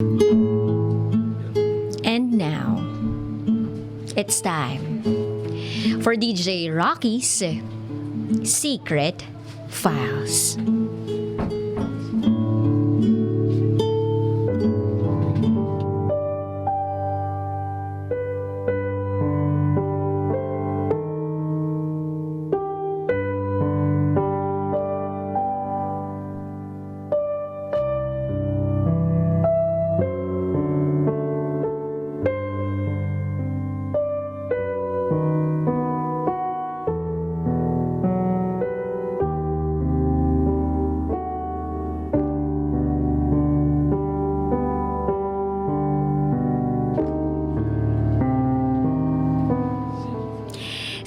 And now, it's time for DJ Rocky's Secret Files.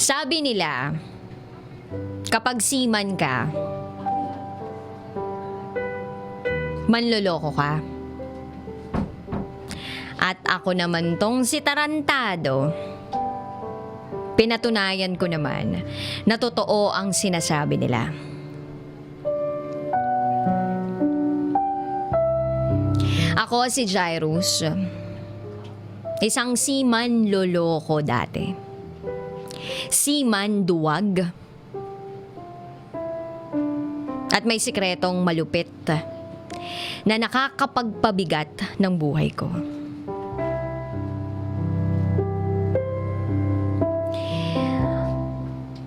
Sabi nila, kapag seaman ka, manloloko ka. At ako naman tong si Tarantado, pinatunayan ko naman na totoo ang sinasabi nila. Ako si Jairus, isang seaman loloko dati. Seaman duwag. At may sikretong malupit na nakakapagpabigat ng buhay ko.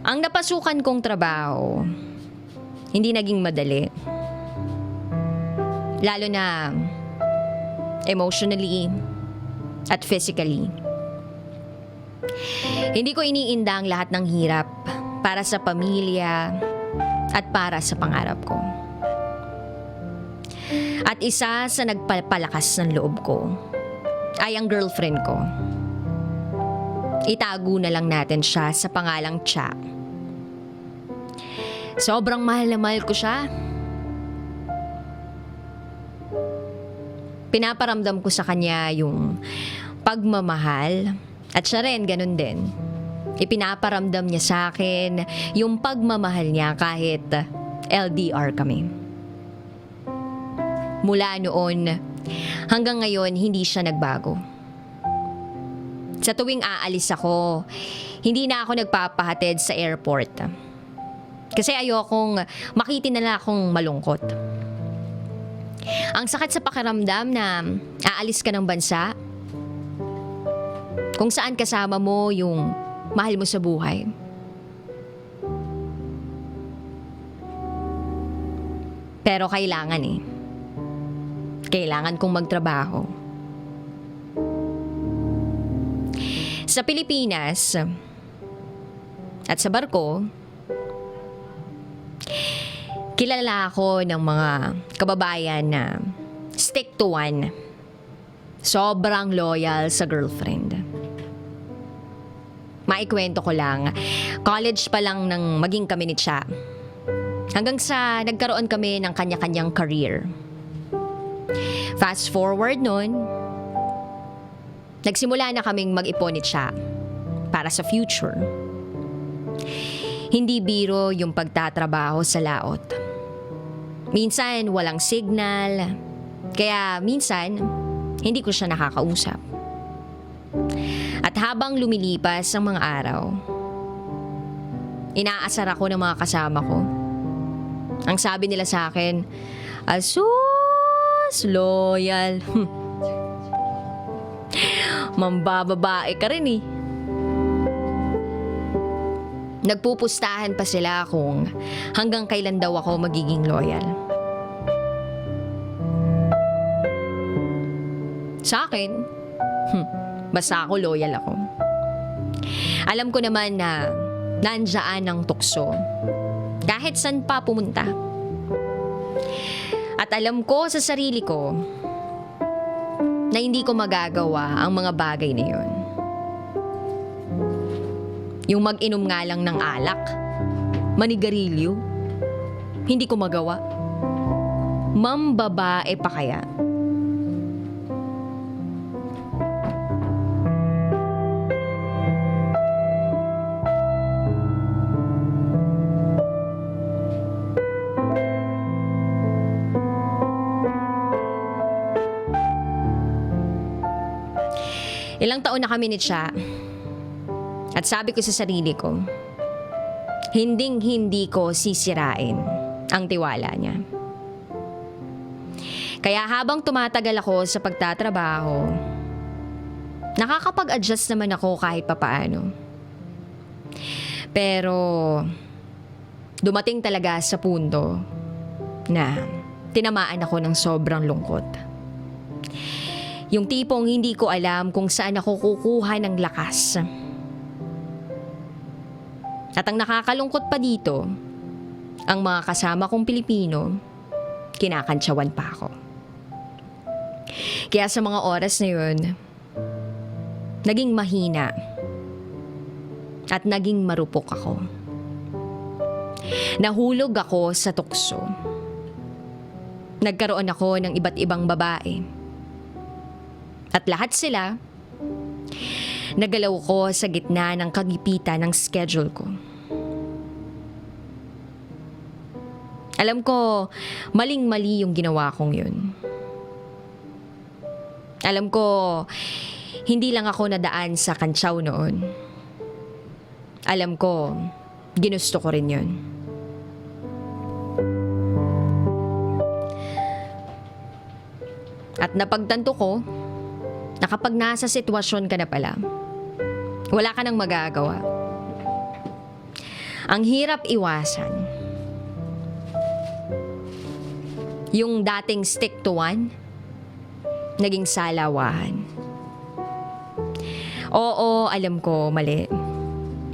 Ang napasukan kong trabaho, hindi naging madali. Lalo na emotionally at physically. Hindi ko iniinda ang lahat ng hirap para sa pamilya at para sa pangarap ko. At isa sa nagpapalakas ng loob ko ay ang girlfriend ko. Itago na lang natin siya sa pangalang Cha. Sobrang mahal na mahal ko siya. Pinaparamdam ko sa kanya yung pagmamahal. At siya rin, ganun din. Ipinaparamdam niya sa akin yung pagmamahal niya kahit LDR kami. Mula noon, hanggang ngayon, hindi siya nagbago. Sa tuwing aalis ako, hindi na ako nagpapahatid sa airport. Kasi ayokong makita nila akong malungkot. Ang sakit sa pakiramdam na aalis ka ng bansa, kung saan kasama mo yung mahal mo sa buhay. Pero kailangan Kailangan kong magtrabaho. Sa Pilipinas at sa barko, kilala ako ng mga kababayan na stick to one. Sobrang loyal sa girlfriend. Maikwento ko lang, college pa lang nang maging kami ni Cha. Hanggang sa nagkaroon kami ng kanya-kanyang career. Fast forward nun, nagsimula na kaming mag-ipon ni Cha para sa future. Hindi biro yung pagtatrabaho sa laot. Minsan walang signal, kaya minsan hindi ko siya nakakausap. At habang lumilipas ang mga araw, inaasar ako ng mga kasama ko. Ang sabi nila sa akin, asus, loyal. Mambababae ka rin Nagpupustahan pa sila kung hanggang kailan daw ako magiging loyal. Sa akin, basta ako loyal ako. Alam ko naman na nandiyan ang tukso kahit saan pa pumunta. At alam ko sa sarili ko na hindi ko magagawa ang mga bagay na yun. Yung mag-inom nga lang ng alak, manigarilyo, hindi ko magawa. Mambabae pa kaya? Ilang taon na kami ni Cha. At sabi ko sa sarili ko, hindi ko sisirain ang tiwala niya. Kaya habang tumatagal ako sa pagtatrabaho, nakakapag-adjust naman ako kahit papaano. Pero dumating talaga sa punto na tinamaan ako ng sobrang lungkot. Yung tipong hindi ko alam kung saan ako kukuha ng lakas. At ang nakakalungkot pa dito, ang mga kasama kong Pilipino, kinakantsawan pa ako. Kaya sa mga oras na yun, naging mahina at naging marupok ako. Nahulog ako sa tukso. Nagkaroon ako ng iba't ibang babae. At lahat sila, nagalaw ko sa gitna ng kagipitan ng schedule ko. Alam ko, maling-mali yung ginawa kong yun. Alam ko, hindi lang ako nadaan sa kantsaw noon. Alam ko, ginusto ko rin yun. At napagtanto ko, na kapag nasa sitwasyon ka na pala, wala ka nang magagawa. Ang hirap iwasan. Yung dating stick to one, naging salawahan. Oo, alam ko, mali.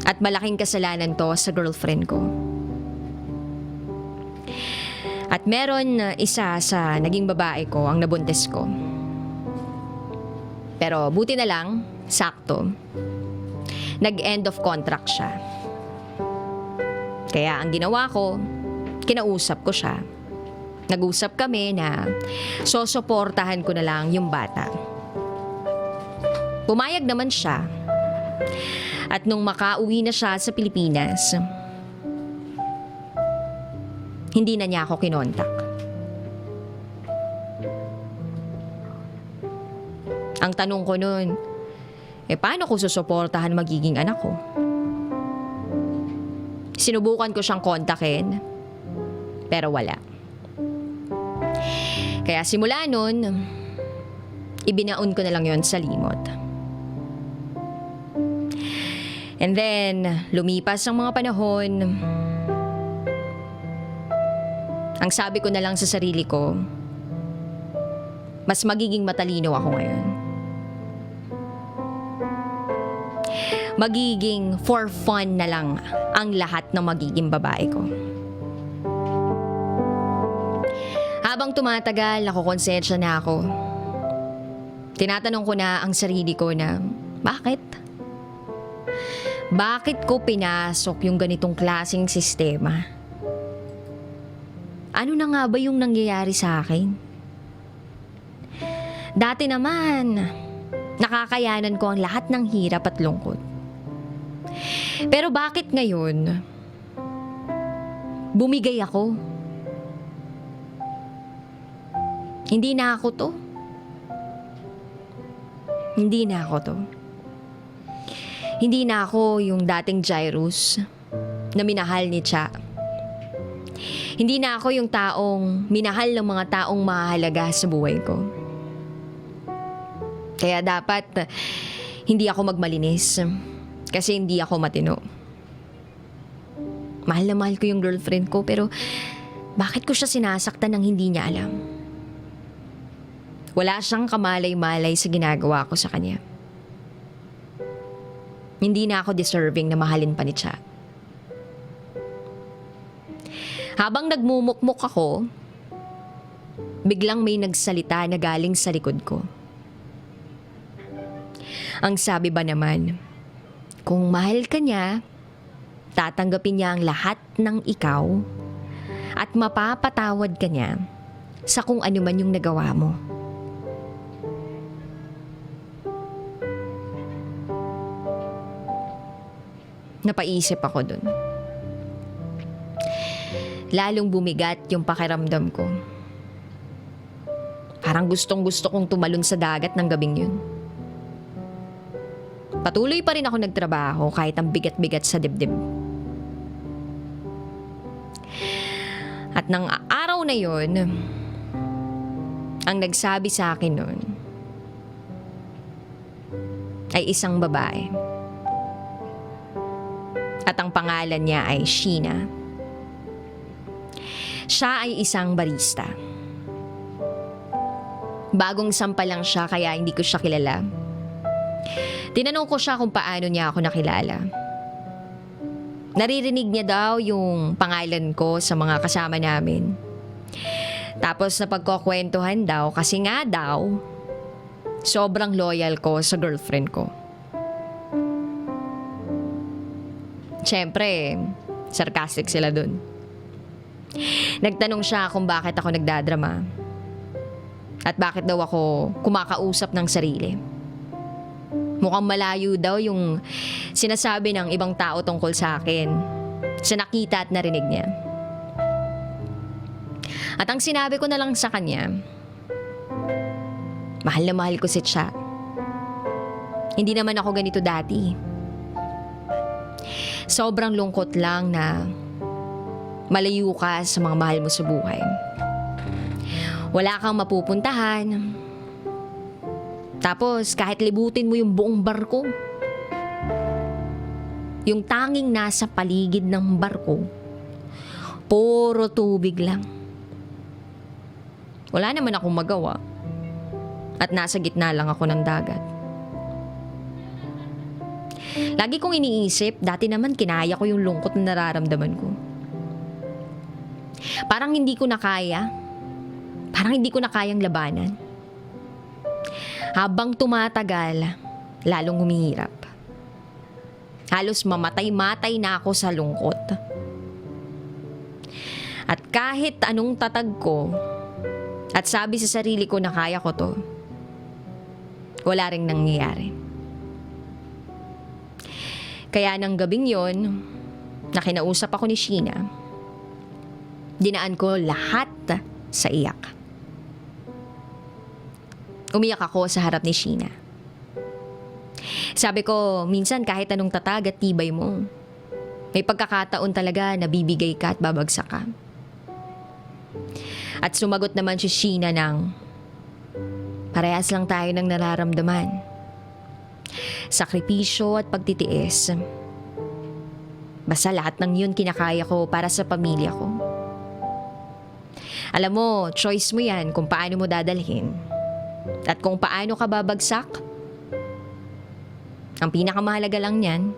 At malaking kasalanan to sa girlfriend ko. At meron isa sa naging babae ko ang nabuntis ko. Pero buti na lang, sakto, nag-end of contract siya. Kaya ang ginawa ko, kinausap ko siya. Nag-usap kami na sosuportahan ko na lang yung bata. Pumayag naman siya. At nung makauwi na siya sa Pilipinas, hindi na niya ako kinontak. Ang tanong ko nun, paano ko susuportahan magiging anak ko? Sinubukan ko siyang kontakin, pero wala. Kaya simula nun, ibinaon ko na lang yon sa limot. And then, lumipas ang mga panahon, ang sabi ko na lang sa sarili ko, mas magiging matalino ako ngayon. Magiging for fun na lang ang lahat ng magiging babae ko. Habang tumatagal, nakukonsensya na ako. Tinatanong ko na ang sarili ko na, bakit? Bakit ko pinasok yung ganitong klaseng sistema? Ano na nga ba yung nangyayari sa akin? Dati naman, nakakayanan ko ang lahat ng hirap at lungkot. Pero bakit ngayon, bumigay ako? Hindi na ako to. Hindi na ako to. Hindi na ako yung dating Jairus na minahal ni Cha. Hindi na ako yung taong minahal ng mga taong mahalaga sa buhay ko. Kaya dapat hindi ako magmalinis kasi hindi ako matino. Mahal na mahal ko yung girlfriend ko pero bakit ko siya sinasaktan ng hindi niya alam? Wala siyang kamalay-malay sa ginagawa ko sa kanya. Hindi na ako deserving na mahalin pa ni Cha. Habang nagmumukmuk ako, biglang may nagsalita na galing sa likod ko. Ang sabi ba naman, kung mahal ka niya, tatanggapin niya ang lahat ng ikaw at mapapatawad ka niya sa kung ano man yung nagawa mo. Napaisip ako dun. Lalong bumigat yung pakiramdam ko. Parang gustong-gusto kong tumalon sa dagat ng gabing yun. Patuloy pa rin ako nagtrabaho kahit ang bigat-bigat sa dibdib. At nang araw na yon, ang nagsabi sa akin nun ay isang babae. At ang pangalan niya ay Sheena. Siya ay isang barista. Bagong sampa lang siya kaya hindi ko siya kilala. Tinanong ko siya kung paano niya ako nakilala. Naririnig niya daw yung pangalan ko sa mga kasama namin. Tapos napagkukwentuhan daw kasi nga daw, sobrang loyal ko sa girlfriend ko. Siyempre, sarcastic sila dun. Nagtanong siya kung bakit ako nagdadrama. At bakit daw ako kumakausap ng sarili. Mukhang malayo daw yung sinasabi ng ibang tao tungkol sa akin sa nakita at narinig niya. At ang sinabi ko na lang sa kanya, mahal na mahal ko si Cha. Hindi naman ako ganito dati. Sobrang lungkot lang na malayo ka sa mga mahal mo sa buhay. Wala kang mapupuntahan. Tapos kahit libutin mo yung buong barko, yung tanging nasa paligid ng barko, puro tubig lang. Wala naman akong magawa. At nasa gitna lang ako ng dagat. Lagi kong iniisip, dati naman kinaya ko yung lungkot na nararamdaman ko. Parang hindi ko na kaya. Parang hindi ko na kayang labanan. Habang tumatagal, lalong humihirap. Halos mamatay-matay na ako sa lungkot. At kahit anong tatag ko, at sabi sa sarili ko na kaya ko to, wala ring nangyayari. Kaya nang gabing yon, na kinausap ako ni Sheena, dinaan ko lahat sa iyak. Umiyak ako sa harap ni Sheena. Sabi ko, minsan kahit anong tatag at tibay mo, may pagkakataon talaga na bibigay ka at babagsak ka. At sumagot naman si Sheena ng, parehas lang tayo ng nararamdaman. Sakripisyo at pagtitiis. Basta lahat ng yun kinakaya ko para sa pamilya ko. Alam mo, choice mo yan kung paano mo dadalhin. At kung paano ka babagsak. Ang pinakamahalaga lang yan,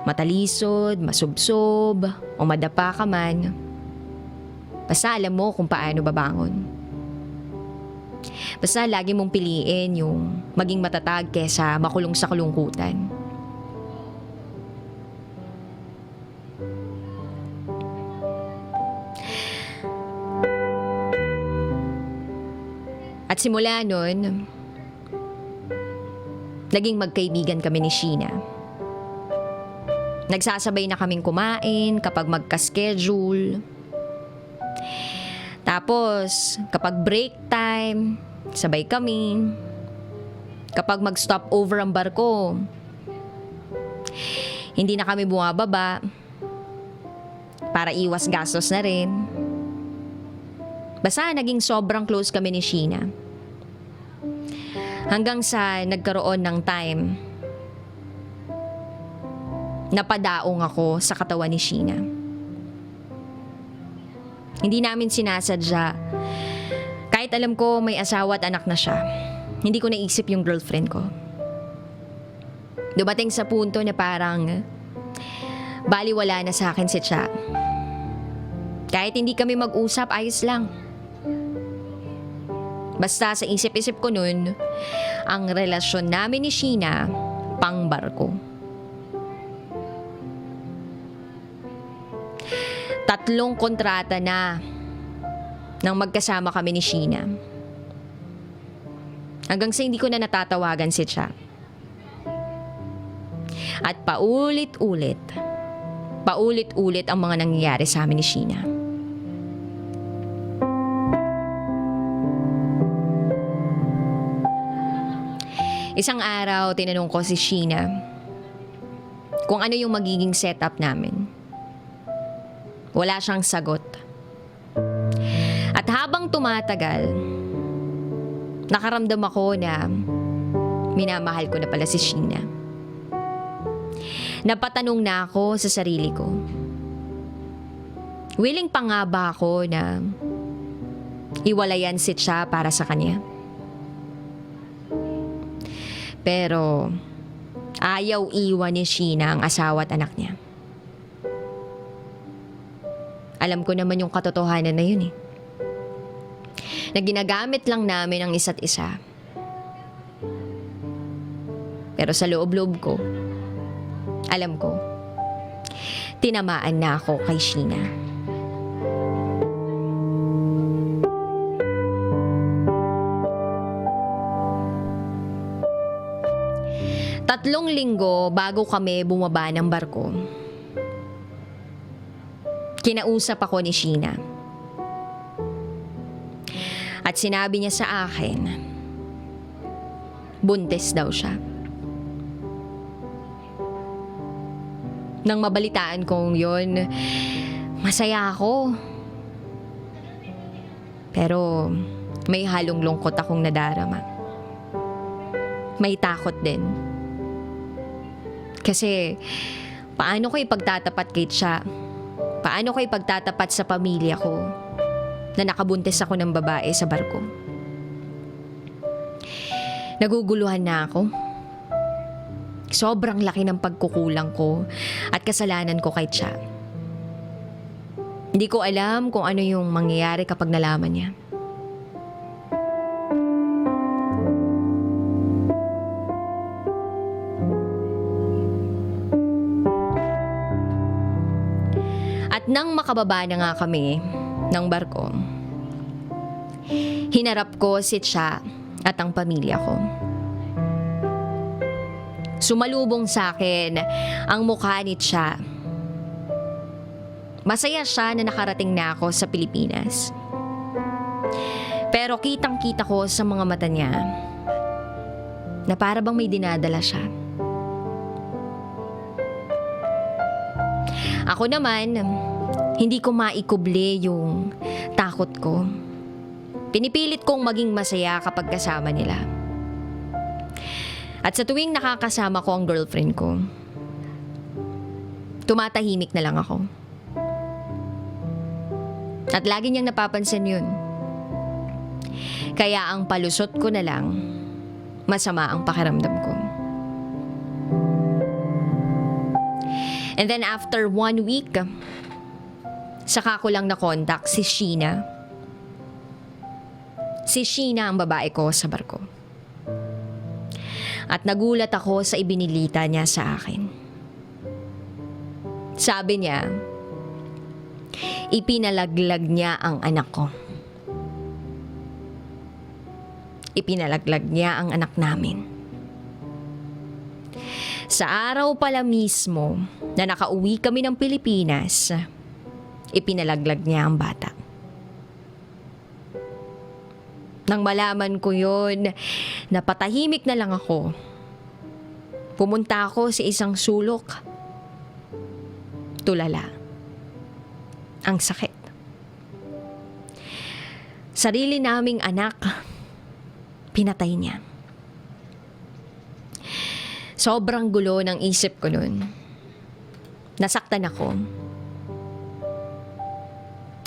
matalisod, masubsob, o madapa ka man, basta alam mo kung paano babangon. Basta lagi mong piliin yung maging matatag kesa makulong sa kalungkutan. At simula nun, naging magkaibigan kami ni Sheena. Nagsasabay na kaming kumain kapag magka-schedule. Tapos, kapag break time, sabay kami. Kapag mag-stop over ang barko, hindi na kami bumababa para iwas gastos na rin. Basta naging sobrang close kami ni Sheena. Hanggang sa nagkaroon ng time, napadaong ako sa katawan ni Sheena. Hindi namin sinasadya. Kahit alam ko may asawa at anak na siya, hindi ko naisip yung girlfriend ko. Dumating sa punto na parang baliwala na sa akin si Cha. Kahit hindi kami mag-usap, ayos lang. Basta sa isip-isip ko nun, ang relasyon namin ni Sheena, pangbarko. 3 kontrata na nang magkasama kami ni Sheena. Hanggang sa hindi ko na natatawagan si Cha. At paulit-ulit ang mga nangyayari sa amin ni Sheena. Isang araw, tinanong ko si Sheena kung ano yung magiging setup namin. Wala siyang sagot. At habang tumatagal, nakaramdam ako na minamahal ko na pala si Sheena. Napatanong na ako sa sarili ko. Willing pa nga ba ako na iwalayan si siya para sa kanya? Pero ayaw iwan ni Sheena ang asawa at anak niya. Alam ko naman yung katotohanan na yun na ginagamit lang namin ang isa't isa. Pero sa loob-loob ko, alam ko, tinamaan na ako kay Sheena. Tatlong linggo bago kami bumaba ng barko, kinausap ako ni Sheena. At sinabi niya sa akin, buntis daw siya. Nang mabalitaan kong yon, masaya ako. Pero may halong lungkot akong nadarama. May takot din. Kasi paano ko ipagtatapat kay siya? Paano ko ipagtatapat sa pamilya ko na nakabuntis ako ng babae sa barko? Naguguluhan na ako. Sobrang laki ng pagkukulang ko at kasalanan ko kay Cha. Hindi ko alam kung ano yung mangyayari kapag nalaman niya. At nang makababa na nga kami ng barko, hinarap ko si Cha at ang pamilya ko. Sumalubong sa akin ang mukha ni Cha. Masaya siya na nakarating na ako sa Pilipinas. Pero kitang-kita ko sa mga mata niya na para bang may dinadala siya. Ako naman, hindi ko maikuble yung takot ko. Pinipilit kong maging masaya kapag kasama nila. At sa tuwing nakakasama ko ang girlfriend ko, tumatahimik na lang ako. At lagi niyang napapansin yun. Kaya ang palusot ko na lang, masama ang pakiramdam ko. And then after 1 week, saka ko lang na-contact si Sheena. Si Sheena ang babae ko sa barko. At nagulat ako sa ibinilita niya sa akin. Sabi niya, ipinalaglag niya ang anak ko. Ipinalaglag niya ang anak namin. Sa araw pala mismo na nakauwi kami ng Pilipinas, ipinalaglag niya ang bata. Nang malaman ko yun, napatahimik na lang ako. Pumunta ako sa isang sulok. Tulala. Ang sakit. Sarili naming anak, pinatay niya. Sobrang gulo ng isip ko nun. Nasaktan ako.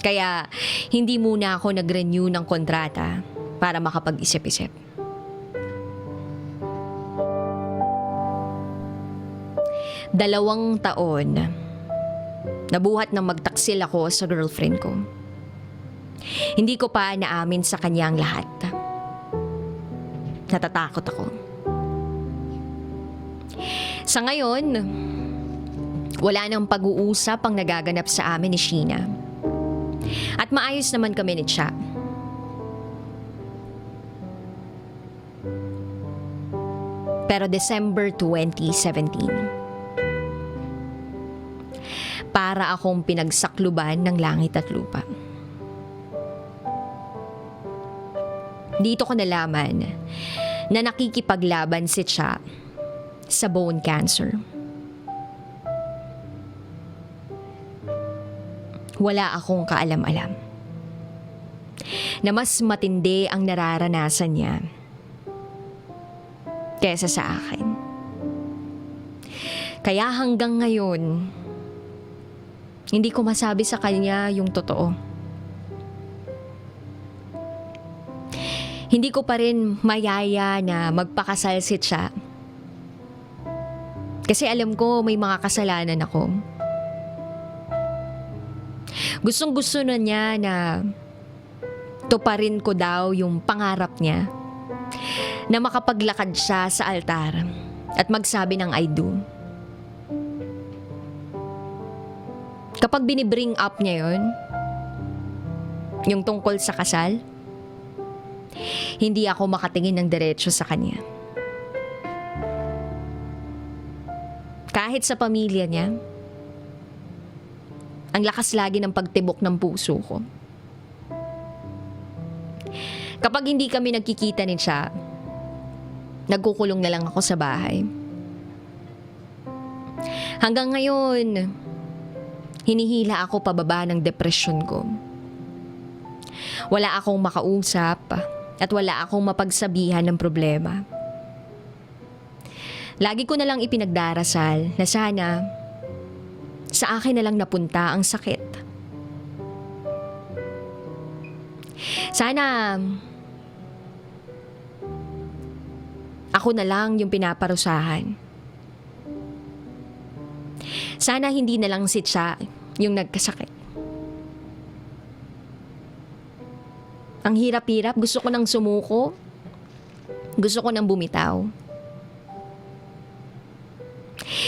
Kaya hindi muna ako nag-renew ng kontrata para makapag-isip-isip. Dalawang taon, nabuhat na magtaksil ako sa girlfriend ko. Hindi ko pa naamin sa kanya ang lahat. Natatakot ako. Sa ngayon, wala nang pag-uusap ang nagaganap sa amin ni Sheena. At maayos naman kami ni Cha. Pero December 2017, para akong pinagsakluban ng langit at lupa. Dito ko nalaman na nakikipaglaban si Cha sa bone cancer. Wala akong kaalam-alam na mas matindi ang nararanasan niya kesa sa akin. Kaya hanggang ngayon, hindi ko masabi sa kanya yung totoo. Hindi ko pa rin mayaya na magpakasal si Cha. Kasi alam ko may mga kasalanan ako. Gustong-gusto na niya na tuparin ko daw yung pangarap niya na makapaglakad siya sa altar at magsabi ng I do. Kapag binibring up niya yun, yung tungkol sa kasal, hindi ako makatingin ng diretso sa kanya. Kahit sa pamilya niya, ang lakas lagi ng pagtibok ng puso ko. Kapag hindi kami nagkikita ni Cha, nagkukulong na lang ako sa bahay. Hanggang ngayon, hinihila ako pababa ng depresyon ko. Wala akong makausap at wala akong mapagsabihan ng problema. Lagi ko na lang ipinagdarasal na sana sa akin na lang napunta ang sakit. Sana ako na lang yung pinaparusahan. Sana hindi na lang si Cha yung nagkasakit. Ang hirap-hirap, gusto ko nang sumuko. Gusto ko nang bumitaw.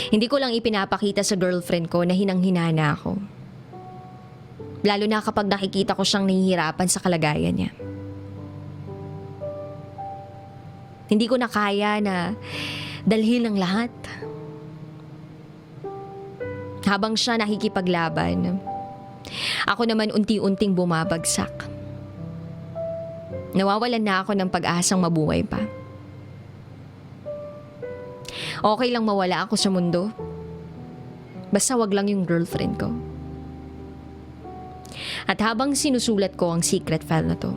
Hindi ko lang ipinapakita sa girlfriend ko na hinang-hinana ako. Lalo na kapag nakikita ko siyang nahihirapan sa kalagayan niya. Hindi ko na kaya na dalhin ang lahat. Habang siya nakikipaglaban, ako naman unti-unting bumabagsak. Nawawalan na ako ng pag-asang mabuhay pa. Okay lang mawala ako sa mundo. Basta wag lang yung girlfriend ko. At habang sinusulat ko ang secret file na to,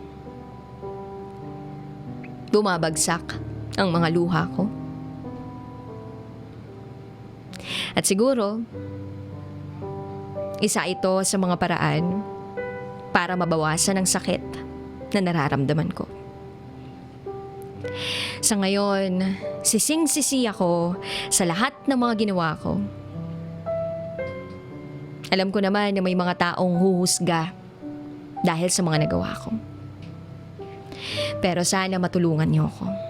bumabagsak ang mga luha ko. At siguro, isa ito sa mga paraan para mabawasan ang sakit na nararamdaman ko. Sa ngayon, sising-sisi ako sa lahat ng mga ginawa ko. Alam ko naman na may mga taong huhusga dahil sa mga nagawa ko. Pero sana matulungan niyo ako.